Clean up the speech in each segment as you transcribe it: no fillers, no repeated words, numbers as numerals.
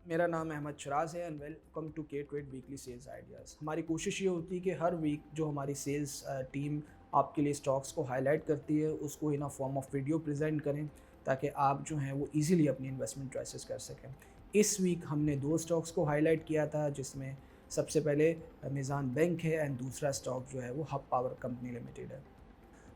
मेरा नाम अहमद शराज है एंड वेलकम टू के ट्रेड वीकली सेल्स आइडियाज़। हमारी कोशिश ये होती है कि हर वीक जो हमारी सेल्स टीम आपके लिए स्टॉक्स को हाईलाइट करती है उसको in a form of video present करें ताकि आप जो हैं वो इजीली अपनी इन्वेस्टमेंट चॉइसेस कर सकें। इस वीक हमने दो स्टॉक्स को हाईलाइट किया था, जिसमें सबसे पहले मीज़ान बैंक है एंड दूसरा स्टॉक जो है वो हब पावर कंपनी लिमिटेड है।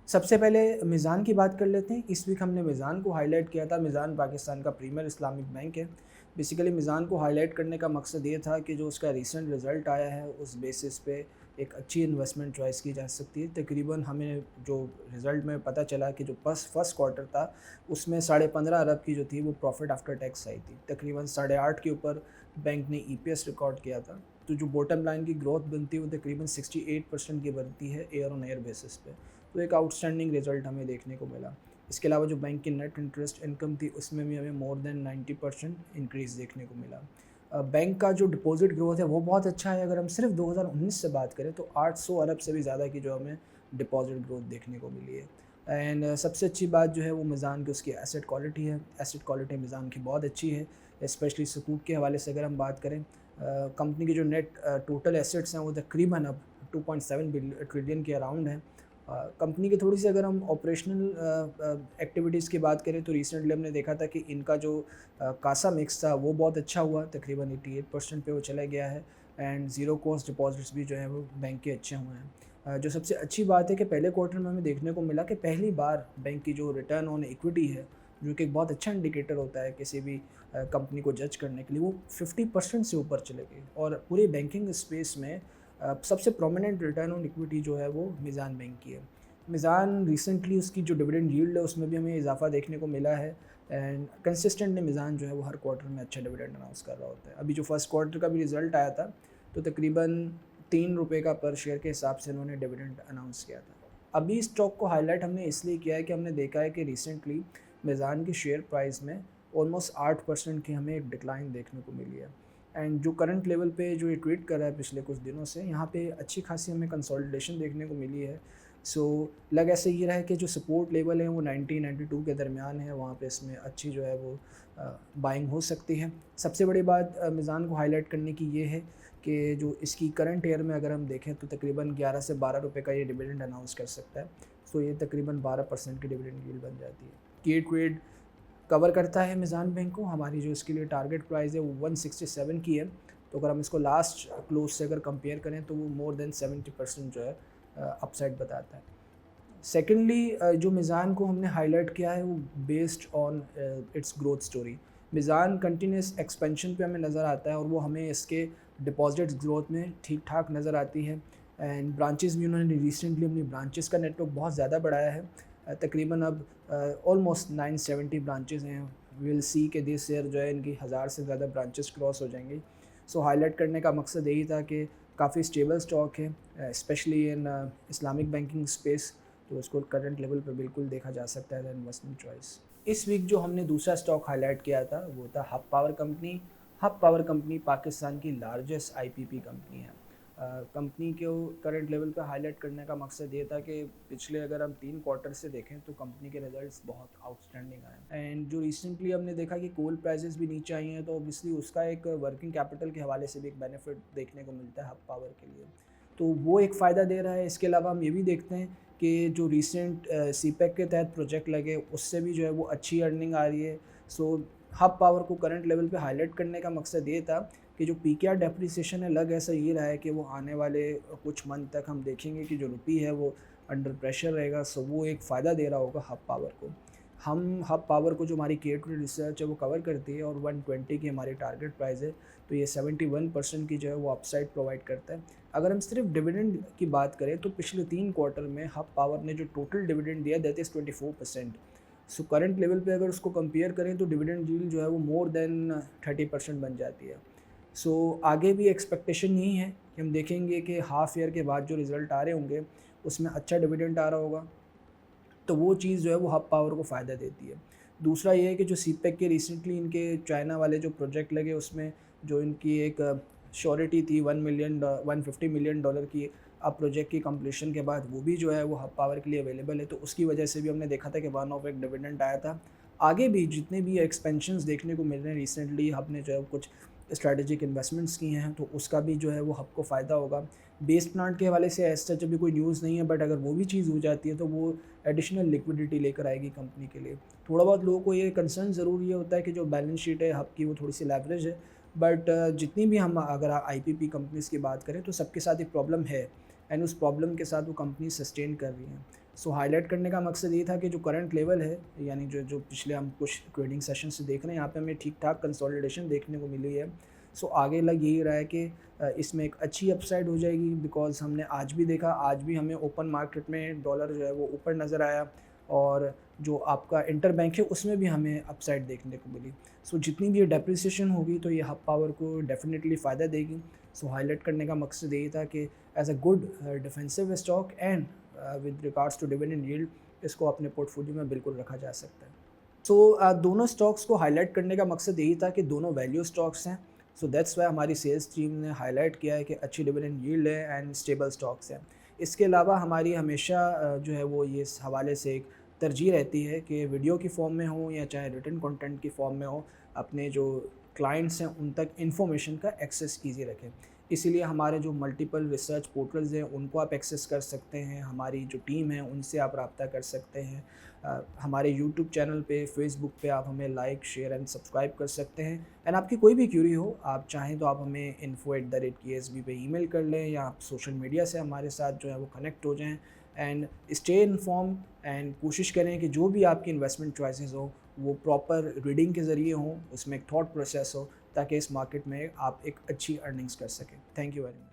सबसे पहले मीज़ान की बात कर लेते हैं। इस वीक हमने मीज़ान को हाईलाइट किया था। मीज़ान पाकिस्तान का प्रीमियर इस्लामिक बैंक है। बेसिकली मीज़ान को हाईलाइट करने का मकसद ये था कि जो उसका रीसेंट रिज़ल्ट आया है उस बेसिस पे एक अच्छी इन्वेस्टमेंट चॉइस की जा सकती है। तकरीबन हमें जो रिज़ल्ट में पता चला कि जो फर्स्ट क्वार्टर था उसमें 15.5 अरब की जो थी वो प्रॉफिट आफ्टर टैक्स आई थी। तकरीबन 8.5 के ऊपर बैंक ने ईपीएस रिकॉर्ड किया था। तो जो बॉटम लाइन की ग्रोथ बनती है वो तकरीबन 68% की बनती है ईयर ऑन ईयर बेसिस पे। तो एक आउटस्टैंडिंग रिज़ल्ट हमें देखने को मिला। इसके अलावा जो बैंक की नेट इंटरेस्ट इनकम थी उसमें भी हमें मोर देन 90% इंक्रीज़ देखने को मिला। बैंक का जो डिपॉज़िट ग्रोथ है वो बहुत अच्छा है। अगर हम सिर्फ 2019 से बात करें तो 800 अरब से भी ज़्यादा की जो हमें डिपॉज़िट ग्रोथ देखने को मिली है। एंड सबसे अच्छी बात जो है वो मीज़ान की उसकी एसेट क्वालिटी है। एसेट क्वालिटी मीज़ान की बहुत अच्छी है, स्पेशली सुकूक के हवाले से अगर हम बात करें। कंपनी की जो नेट टोटल एसेट्स हैं वो तकरीबन अब 2.7 ट्रिलियन के अराउंड हैं। कंपनी की थोड़ी सी अगर हम ऑपरेशनल एक्टिविटीज़ की बात करें तो रिसेंटली हमने देखा था कि इनका जो कासा मिक्स था वो बहुत अच्छा हुआ, तकरीबन 88% पे वो चला गया है। एंड ज़ीरो कॉस्ट डिपॉजिट्स भी जो है वो बैंक के अच्छे हुए हैं। जो सबसे अच्छी बात है कि पहले क्वार्टर में हमें देखने को मिला कि पहली बार बैंक की जो रिटर्न ऑन इक्विटी है, जो कि एक बहुत अच्छा इंडिकेटर होता है किसी भी कंपनी को जज करने के लिए, वो 50% से ऊपर चले गई। और पूरे बैंकिंग स्पेस में सबसे प्रोमिनेंट रिटर्न ऑन इक्विटी जो है वो मीज़ान बैंक की है। मीज़ान रिसेंटली उसकी जो डिविडेंड यील्ड है उसमें भी हमें इजाफा देखने को मिला है। एंड कंसिस्टेंटली मीज़ान जो है वो हर क्वार्टर में अच्छा डिविडेंड अनाउंस कर रहा होता है। अभी जो फर्स्ट क्वार्टर का भी रिज़ल्ट आया था तो तकरीबन 3 रुपये का पर शेयर के हिसाब से उन्होंने डिविडेंड अनाउंस किया था। अभी इस स्टॉक को हाईलाइट हमने इसलिए किया है कि हमने देखा है कि रिसेंटली मीज़ान की शेयर प्राइस में ऑलमोस्ट 8% की हमें एक डिक्लाइन देखने को मिली है। एंड जो करंट लेवल पे जो ये ट्रेड कर रहा है पिछले कुछ दिनों से, यहाँ पे अच्छी खासी हमें कंसोलिडेशन देखने को मिली है। सो लग ऐसे ये रहा है कि जो सपोर्ट लेवल है वो 90-92 के दरमियान है, वहाँ पे इसमें अच्छी जो है वो बाइंग हो सकती है। सबसे बड़ी बात मीज़ान को हाईलाइट करने की ये है कि जो इसकी करंट ईयर में अगर हम देखें तो तकरीबन 11 से 12 रुपये का ये डिविडेंड अनाउंस कर सकता है। सो ये तकरीबन 12% की डिविडेंड यील्ड बन जाती है। ये ट्रेड कवर करता है मीज़ान बैंक को। हमारी जो इसके लिए टारगेट प्राइस है वो 167 की है। तो अगर हम इसको लास्ट क्लोज से अगर कंपेयर करें तो वो मोर देन 70% जो है अपसाइड बताता है। सेकेंडली जो मीज़ान को हमने हाईलाइट किया है वो based on its growth story. Meezan continuous expansion पे हमें नज़र आता है और वो हमें इसके डिपॉजिट्स ग्रोथ में ठीक ठाक नज़र आती है। एंड ब्रांचेस भी उन्होंने रिसेंटली अपनी ब्रांचेस का नेटवर्क बहुत ज़्यादा बढ़ाया है। तकरीबन अब ऑलमोस्ट 970 ब्रांचेस हैं। विल सी के दिस ईयर जो है इनकी 1000 से ज़्यादा ब्रांचेस क्रॉस हो जाएंगी। सो हाईलाइट करने का मकसद यही था कि काफ़ी स्टेबल स्टॉक है, specially in Islamic banking space. तो उसको करंट लेवल पे बिल्कुल देखा जा सकता है एज इन्वेस्टमेंट चॉइस। इस वीक जो हमने दूसरा स्टॉक हाईलाइट किया था वो था hub power company. Hub power company Pakistan की लार्जेस्ट आईपीपी कंपनी है। कंपनी को करंट लेवल पे हाईलाइट करने का मकसद ये था कि पिछले अगर हम 3 क्वार्टर से देखें तो कंपनी के रिजल्ट्स बहुत आउटस्टैंडिंग आए। एंड जो रिसेंटली हमने देखा कि कोल प्राइसेस भी नीचे आई हैं तो ऑब्वियसली उसका एक वर्किंग कैपिटल के हवाले से भी एक बेनिफिट देखने को मिलता है हब पावर के लिए। तो वो एक फ़ायदा दे रहा है। इसके अलावा हम ये भी देखते हैं कि जो रिसेंट सीपेक के तहत प्रोजेक्ट लगे उससे भी जो है वो अच्छी अर्निंग आ रही है। सो हब पावर को करंट लेवल पे हाईलाइट करने का मकसद ये था कि जो पीकेआर डेप्रिसिएशन है लग ऐसा ये रहा है कि वो आने वाले कुछ मंथ तक हम देखेंगे कि जो रुपी है वो अंडर प्रेशर रहेगा। सो वो एक फ़ायदा दे रहा होगा हब पावर को। हम हब पावर को जो हमारी केटरी रिसर्च है वो कवर करती है और 120 की हमारी टारगेट प्राइस है। तो ये 71% की जो है वो अपसाइड प्रोवाइड करता है। अगर हम सिर्फ डिविडेंड की बात करें तो पिछले 3 क्वार्टर में हब पावर ने जो टोटल डिविडेंड दिया that is 24%। So current level पे अगर उसको कंपेयर करें तो डिविडेंड यील्ड जो है वो मोर देन 30% बन जाती है। सो आगे भी एक्सपेक्टेशन यही है कि हम देखेंगे कि हाफ़ ईयर के बाद जो रिज़ल्ट आ रहे होंगे उसमें अच्छा डिविडेंड आ रहा होगा। तो वो चीज़ जो है वो हब पावर को फ़ायदा देती है। दूसरा ये है कि जो सीपेक के रिसेंटली इनके चाइना वाले जो प्रोजेक्ट लगे उसमें जो इनकी एक श्योरिटी थी 150 मिलियन डॉलर की, अब प्रोजेक्ट की कंप्लीशन के बाद वो भी जो है वो हब पावर के लिए अवेलेबल है। तो उसकी वजह से भी हमने देखा था कि वन ऑफ एक डिविडेंड आया था। आगे भी जितने भी एक्सपेंशंस देखने को मिल रहे हैं, रिसेंटली हब ने जो है कुछ स्ट्रैटेजिक इन्वेस्टमेंट्स की हैं, तो उसका भी जो है वो आपको फ़ायदा होगा। बेस प्लांट के हवाले से एज़ सच अभी कोई न्यूज़ नहीं है, बट अगर वो भी चीज़ हो जाती है तो वो एडिशनल लिक्विडिटी लेकर आएगी कंपनी के लिए। थोड़ा बहुत लोगों को ये कंसर्न ज़रूर ये होता है कि जो बैलेंस शीट है हब की वो थोड़ी सी लेवरेज है, बट जितनी भी हम अगर आईपीपी कंपनीज़ की बात करें तो सबके साथ एक प्रॉब्लम है, एंड उस प्रॉब्लम के साथ वो कंपनी सस्टेन कर रही हैं। सो हाईलाइट करने का मकसद ये था कि जो करंट लेवल है, यानी जो जो पिछले हम कुछ ट्रेडिंग सेशन से देख रहे हैं, यहाँ पे हमें ठीक ठाक कंसोलिडेशन देखने को मिली है। सो आगे लग यही रहा है कि इसमें एक अच्छी अपसाइड हो जाएगी, बिकॉज़ हमने आज भी देखा, आज भी हमें ओपन मार्केट में डॉलर जो है वो ऊपर नज़र आया, और जो आपका इंटर बैंक है उसमें भी हमें अपसाइड देखने को मिली। सो जितनी भी ये डेप्रिसिएशन होगी तो ये हब पावर को डेफिनेटली फ़ायदा देगी। सो हाईलाइट करने का मकसद यही था कि as a good defensive stock and with regards to dividend yield, इसको अपने पोर्टफोलियो में बिल्कुल रखा जा सकता है। सो दोनों स्टॉक्स को हाईलाइट करने का मकसद यही था कि दोनों वैल्यू स्टॉक्स हैं। सो दैट्स वाई हमारी सेल्स टीम ने हाईलाइट किया है कि अच्छी डिविडेंड यील्ड है एंड स्टेबल स्टॉक्स हैं। इसके अलावा हमारी हमेशा जो है वो ये इस हवाले से एक तरजीह रहती है कि वीडियो की फॉर्म में हो या चाहे रिटन कंटेंट की फॉर्म में हो, अपने जो क्लाइंट्स हैं उन तक इन्फॉर्मेशन का एक्सेस ईजी रखें। इसीलिए हमारे जो मल्टीपल रिसर्च पोर्टल्स हैं उनको आप एक्सेस कर सकते हैं, हमारी जो टीम है उनसे आप रब्ता कर सकते हैं। हमारे यूट्यूब चैनल पे, फेसबुक पे आप हमें लाइक, शेयर एंड सब्सक्राइब कर सकते हैं। एंड आपकी कोई भी क्यूरी हो, आप चाहें तो आप हमें info@ksb पे ईमेल कर लें, या आप सोशल मीडिया से हमारे साथ जो है वो कनेक्ट हो जाएं। एंड स्टे इन्फॉर्म, एंड कोशिश करें कि जो भी आपकी इन्वेस्टमेंट चॉइसेस हो वो प्रॉपर रीडिंग के ज़रिए हों, उसमें एक थॉट प्रोसेस हो, ताकि इस मार्केट में आप एक अच्छी अर्निंग्स कर सकें। Thank you very much.